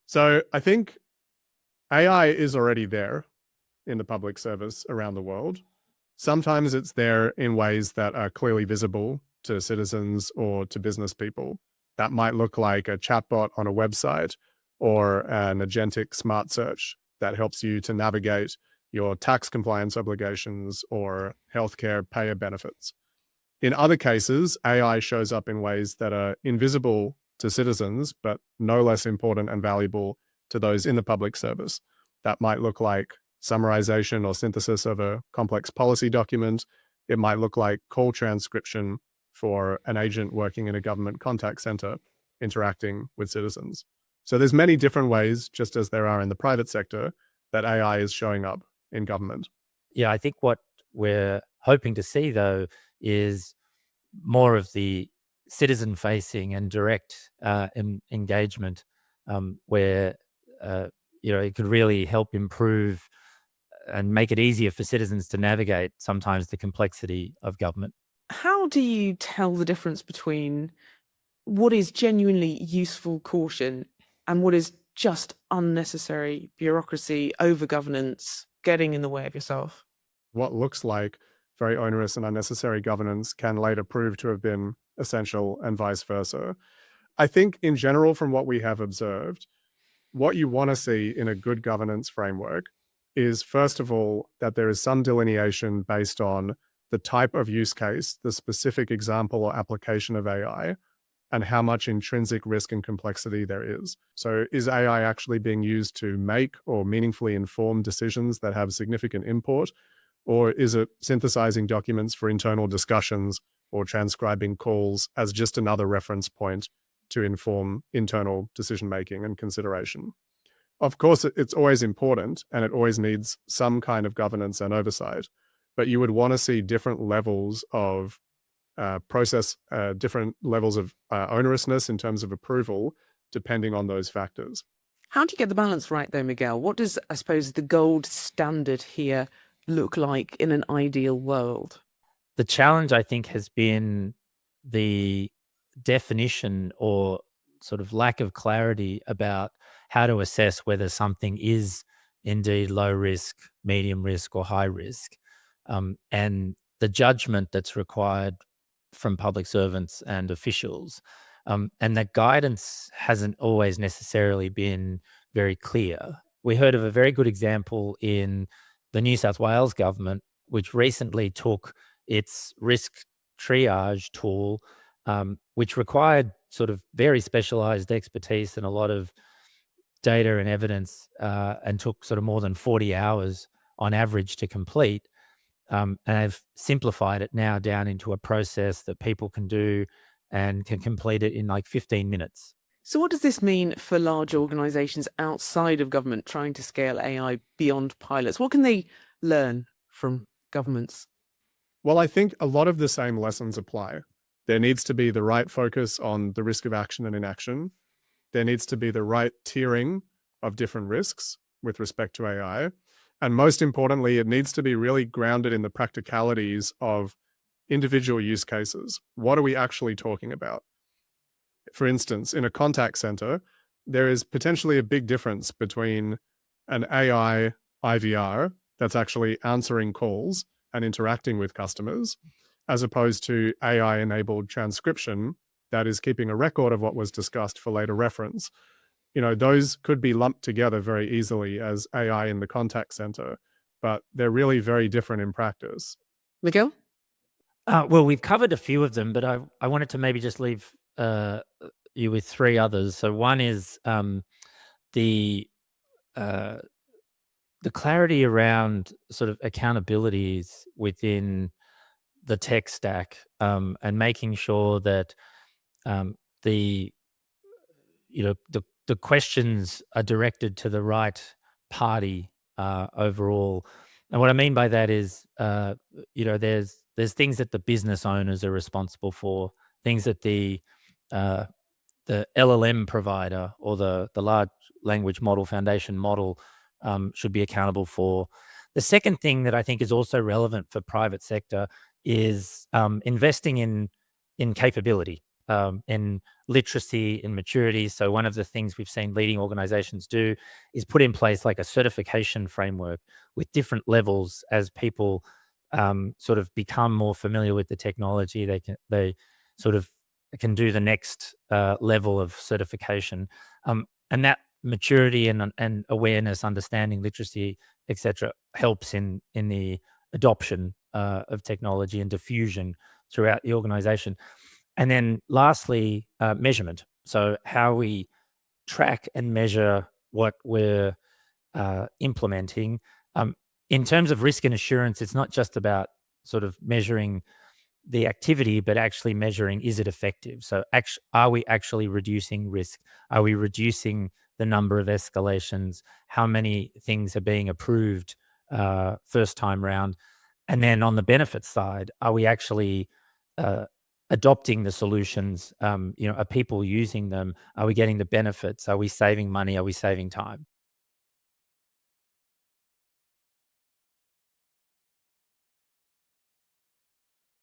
So I think AI is already there in the public service around the world. Sometimes it's there in ways that are clearly visible to citizens or to business people. That might look like a chatbot on a website or an agentic smart search that helps you to navigate your tax compliance obligations or healthcare payer benefits. In other cases, AI shows up in ways that are invisible to citizens, but no less important and valuable to those in the public service. That might look like summarization or synthesis of a complex policy document. It might look like call transcription for an agent working in a government contact center interacting with citizens. So there's many different ways, just as there are in the private sector, that AI is showing up in government. Yeah, I think what we're hoping to see, though, is more of the citizen-facing and direct engagement, where it could really help improve and make it easier for citizens to navigate sometimes the complexity of government. How do you tell the difference between what is genuinely useful caution and what is just unnecessary bureaucracy, over-governance, getting in the way of yourself? What looks like very onerous and unnecessary governance can later prove to have been essential and vice versa. I think in general, from what we have observed, what you want to see in a good governance framework is, first of all, that there is some delineation based on the type of use case, the specific example or application of AI, and how much intrinsic risk and complexity there is. So is AI actually being used to make or meaningfully inform decisions that have significant import? Or is it synthesizing documents for internal discussions or transcribing calls as just another reference point to inform internal decision-making and consideration? Of course, it's always important and it always needs some kind of governance and oversight, but you would want to see different levels of different levels of onerousness in terms of approval, depending on those factors. How do you get the balance right, though, Miguel? What does, I suppose, the gold standard here look like in an ideal world? The challenge, I think, has been the definition or sort of lack of clarity about how to assess whether something is indeed low risk, medium risk, or high risk, and the judgment that's required from public servants and officials. And that guidance hasn't always necessarily been very clear. We heard of a very good example in the New South Wales government, which recently took its risk triage tool, which required sort of very specialized expertise and a lot of data and evidence, and took sort of more than 40 hours on average to complete. And I've simplified it now down into a process that people can do and can complete it in like 15 minutes. So what does this mean for large organizations outside of government trying to scale AI beyond pilots? What can they learn from governments? Well, I think a lot of the same lessons apply. There needs to be the right focus on the risk of action and inaction. There needs to be the right tiering of different risks with respect to AI. And most importantly, it needs to be really grounded in the practicalities of individual use cases. What are we actually talking about? For instance, in a contact center, there is potentially a big difference between an AI IVR that's actually answering calls and interacting with customers, as opposed to AI-enabled transcription that is keeping a record of what was discussed for later reference. Those could be lumped together very easily as AI in the contact center, but they're really very different in practice. Miguel? Well, we've covered a few of them, but I wanted to maybe just leave you with three others. So one is the clarity around sort of accountabilities within the tech stack, and making sure that the questions are directed to the right party overall. And what I mean by that is, there's things that the business owners are responsible for, things that the LLM provider or the large language model foundation model should be accountable for. The second thing that I think is also relevant for private sector is investing in capability. in literacy, in maturity. So one of the things we've seen leading organizations do is put in place like a certification framework with different levels as people sort of become more familiar with the technology. They sort of can do the next level of certification, and that maturity and awareness, understanding, literacy, etc., helps in the adoption of technology and diffusion throughout the organization. And then lastly, measurement. So how we track and measure what we're implementing. In terms of risk and assurance, it's not just about sort of measuring the activity, but actually measuring, is it effective? So are we actually reducing risk? Are we reducing the number of escalations? How many things are being approved first time round? And then on the benefits side, are we actually adopting the solutions? Are people using them? Are we getting the benefits? Are we saving money? Are we saving time?